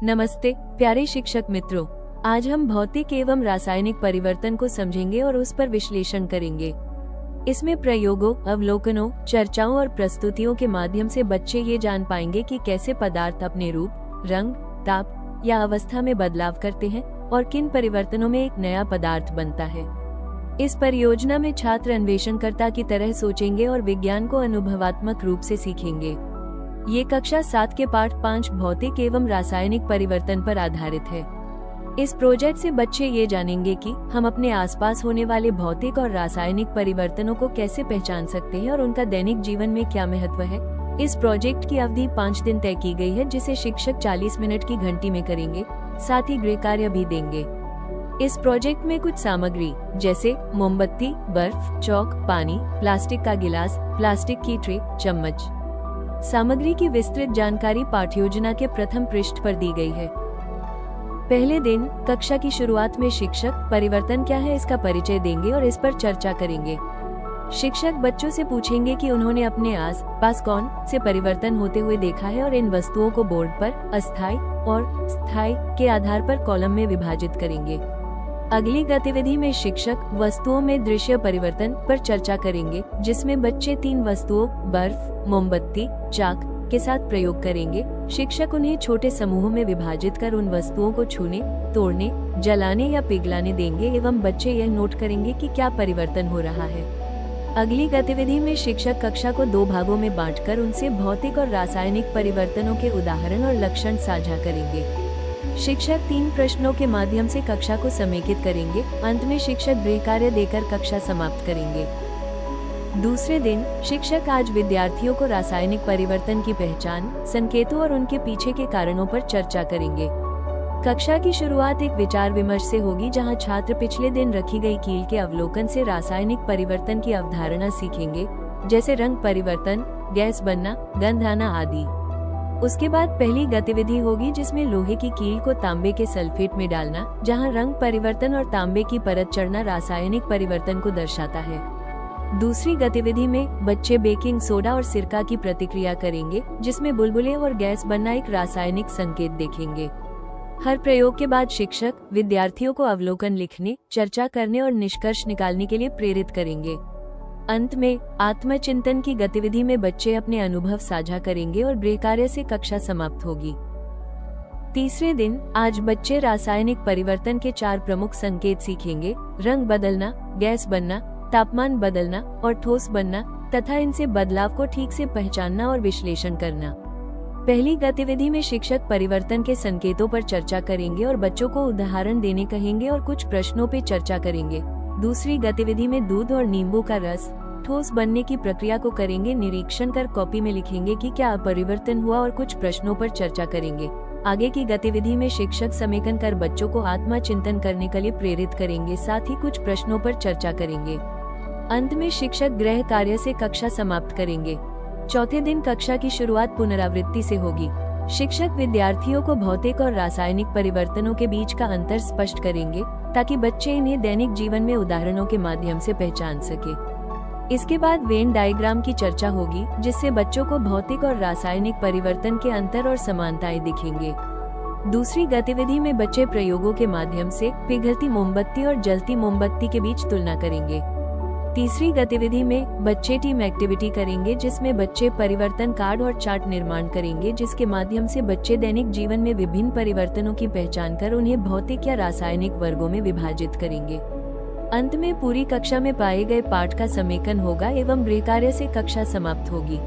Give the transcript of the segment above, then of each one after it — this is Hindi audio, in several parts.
नमस्ते प्यारे शिक्षक मित्रों, आज हम भौतिक एवं रासायनिक परिवर्तन को समझेंगे और उस पर विश्लेषण करेंगे। इसमें प्रयोगों, अवलोकनों, चर्चाओं और प्रस्तुतियों के माध्यम से बच्चे ये जान पाएंगे कि कैसे पदार्थ अपने रूप, रंग, ताप या अवस्था में बदलाव करते हैं और किन परिवर्तनों में एक नया पदार्थ बनता है। इस परियोजना में छात्र अन्वेषणकर्ता की तरह सोचेंगे और विज्ञान को अनुभवात्मक रूप से सीखेंगे। ये कक्षा 7 के पाठ 5 भौतिक एवं रासायनिक परिवर्तन पर आधारित है। इस प्रोजेक्ट से बच्चे ये जानेंगे कि हम अपने आसपास होने वाले भौतिक और रासायनिक परिवर्तनों को कैसे पहचान सकते हैं और उनका दैनिक जीवन में क्या महत्व है। इस प्रोजेक्ट की अवधि 5 दिन तय की गई है, जिसे शिक्षक 40 मिनट की घंटी में करेंगे, साथ ही गृह कार्य भी देंगे। इस प्रोजेक्ट में कुछ सामग्री जैसे मोमबत्ती, बर्फ, चौक, पानी, प्लास्टिक का गिलास, प्लास्टिक की ट्रे, चम्मच। सामग्री की विस्तृत जानकारी पाठ्योजना के प्रथम पृष्ठ पर दी गई है। पहले दिन कक्षा की शुरुआत में शिक्षक परिवर्तन क्या है इसका परिचय देंगे और इस पर चर्चा करेंगे। शिक्षक बच्चों से पूछेंगे कि उन्होंने अपने आस पास कौन से परिवर्तन होते हुए देखा है और इन वस्तुओं को बोर्ड पर अस्थायी और स्थायी के आधार पर कॉलम में विभाजित करेंगे। अगली गतिविधि में शिक्षक वस्तुओं में दृश्य परिवर्तन पर चर्चा करेंगे, जिसमें बच्चे 3 वस्तुओं बर्फ, मोमबत्ती, चाक के साथ प्रयोग करेंगे। शिक्षक उन्हें छोटे समूहों में विभाजित कर उन वस्तुओं को छूने, तोड़ने, जलाने या पिघलाने देंगे एवं बच्चे यह नोट करेंगे कि क्या परिवर्तन हो रहा है। अगली गतिविधि में शिक्षक कक्षा को 2 भागों में बांटकर उनसे भौतिक और रासायनिक परिवर्तनों के उदाहरण और लक्षण साझा करेंगे। शिक्षक 3 प्रश्नों के माध्यम से कक्षा को समेकित करेंगे। अंत में शिक्षक गृह कार्य देकर कक्षा समाप्त करेंगे। दूसरे दिन शिक्षक आज विद्यार्थियों को रासायनिक परिवर्तन की पहचान, संकेतों और उनके पीछे के कारणों पर चर्चा करेंगे। कक्षा की शुरुआत एक विचार विमर्श से होगी, जहां छात्र पिछले दिन रखी गई कील के अवलोकन से रासायनिक परिवर्तन की अवधारणा सीखेंगे, जैसे रंग परिवर्तन, गैस बनना, गंध आना आदि। उसके बाद पहली गतिविधि होगी, जिसमें लोहे की कील को तांबे के सल्फेट में डालना, जहां रंग परिवर्तन और तांबे की परत चढ़ना रासायनिक परिवर्तन को दर्शाता है। दूसरी गतिविधि में बच्चे बेकिंग सोडा और सिरका की प्रतिक्रिया करेंगे, जिसमें बुलबुले और गैस बनना एक रासायनिक संकेत देखेंगे। हर प्रयोग के बाद शिक्षक विद्यार्थियों को अवलोकन लिखने, चर्चा करने और निष्कर्ष निकालने के लिए प्रेरित करेंगे। अंत में आत्मचिंतन की गतिविधि में बच्चे अपने अनुभव साझा करेंगे और गृह कार्य से कक्षा समाप्त होगी। तीसरे दिन आज बच्चे रासायनिक परिवर्तन के 4 प्रमुख संकेत सीखेंगे: रंग बदलना, गैस बनना, तापमान बदलना और ठोस बनना, तथा इनसे बदलाव को ठीक से पहचानना और विश्लेषण करना। पहली गतिविधि में शिक्षक परिवर्तन के संकेतों पर चर्चा करेंगे और बच्चों को उदाहरण देने कहेंगे और कुछ प्रश्नों पर चर्चा करेंगे। दूसरी गतिविधि में दूध और नींबू का रस ठोस बनने की प्रक्रिया को करेंगे, निरीक्षण कर कॉपी में लिखेंगे कि क्या परिवर्तन हुआ और कुछ प्रश्नों पर चर्चा करेंगे। आगे की गतिविधि में शिक्षक समेकन कर बच्चों को आत्मचिंतन करने के लिए प्रेरित करेंगे, साथ ही कुछ प्रश्नों पर चर्चा करेंगे। अंत में शिक्षक गृह कार्य से कक्षा समाप्त करेंगे। चौथे दिन कक्षा की शुरुआत पुनरावृत्ति से होगी। शिक्षक विद्यार्थियों को भौतिक और रासायनिक परिवर्तनों के बीच का अंतर स्पष्ट करेंगे, ताकि बच्चे इन्हें दैनिक जीवन में उदाहरणों के माध्यम से पहचान सके। इसके बाद वेन डायग्राम की चर्चा होगी, जिससे बच्चों को भौतिक और रासायनिक परिवर्तन के अंतर और समानताएं दिखेंगे। दूसरी गतिविधि में बच्चे प्रयोगों के माध्यम से पिघलती मोमबत्ती और जलती मोमबत्ती के बीच तुलना करेंगे। तीसरी गतिविधि में बच्चे टीम एक्टिविटी करेंगे, जिसमें बच्चे परिवर्तन कार्ड और चार्ट निर्माण करेंगे, जिसके माध्यम से बच्चे दैनिक जीवन में विभिन्न परिवर्तनों की पहचान कर उन्हें भौतिक या रासायनिक वर्गों में विभाजित करेंगे। अंत में पूरी कक्षा में पाए गए पाठ का समेकन होगा एवं गृह कार्य से कक्षा समाप्त होगी।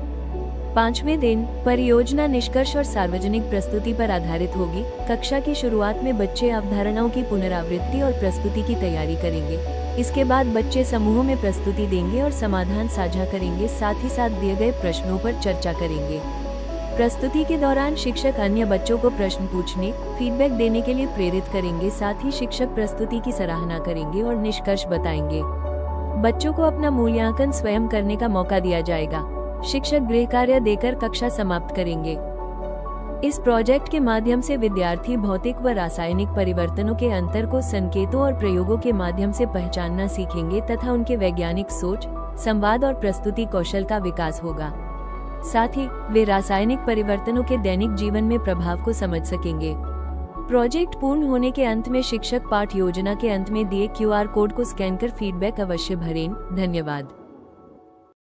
5वें दिन परियोजना निष्कर्ष और सार्वजनिक प्रस्तुति पर आधारित होगी। कक्षा की शुरुआत में बच्चे अवधारणाओं की पुनरावृत्ति और प्रस्तुति की तैयारी करेंगे। इसके बाद बच्चे समूहों में प्रस्तुति देंगे और समाधान साझा करेंगे, साथ ही साथ दिए गए प्रश्नों पर चर्चा करेंगे। प्रस्तुति के दौरान शिक्षक अन्य बच्चों को प्रश्न पूछने, फीडबैक देने के लिए प्रेरित करेंगे, साथ ही शिक्षक प्रस्तुति की सराहना करेंगे और निष्कर्ष बताएंगे। बच्चों को अपना मूल्यांकन स्वयं करने का मौका दिया जाएगा। शिक्षक गृह कार्य देकर कक्षा समाप्त करेंगे। इस प्रोजेक्ट के माध्यम से विद्यार्थी भौतिक व रासायनिक परिवर्तनों के अंतर को संकेतों और प्रयोगों के माध्यम से पहचानना सीखेंगे तथा उनके वैज्ञानिक सोच, संवाद और प्रस्तुति कौशल का विकास होगा। साथ ही वे रासायनिक परिवर्तनों के दैनिक जीवन में प्रभाव को समझ सकेंगे। प्रोजेक्ट पूर्ण होने के अंत में शिक्षक पाठ योजना के अंत में दिए QR कोड को स्कैन कर फीडबैक अवश्य भरें। धन्यवाद।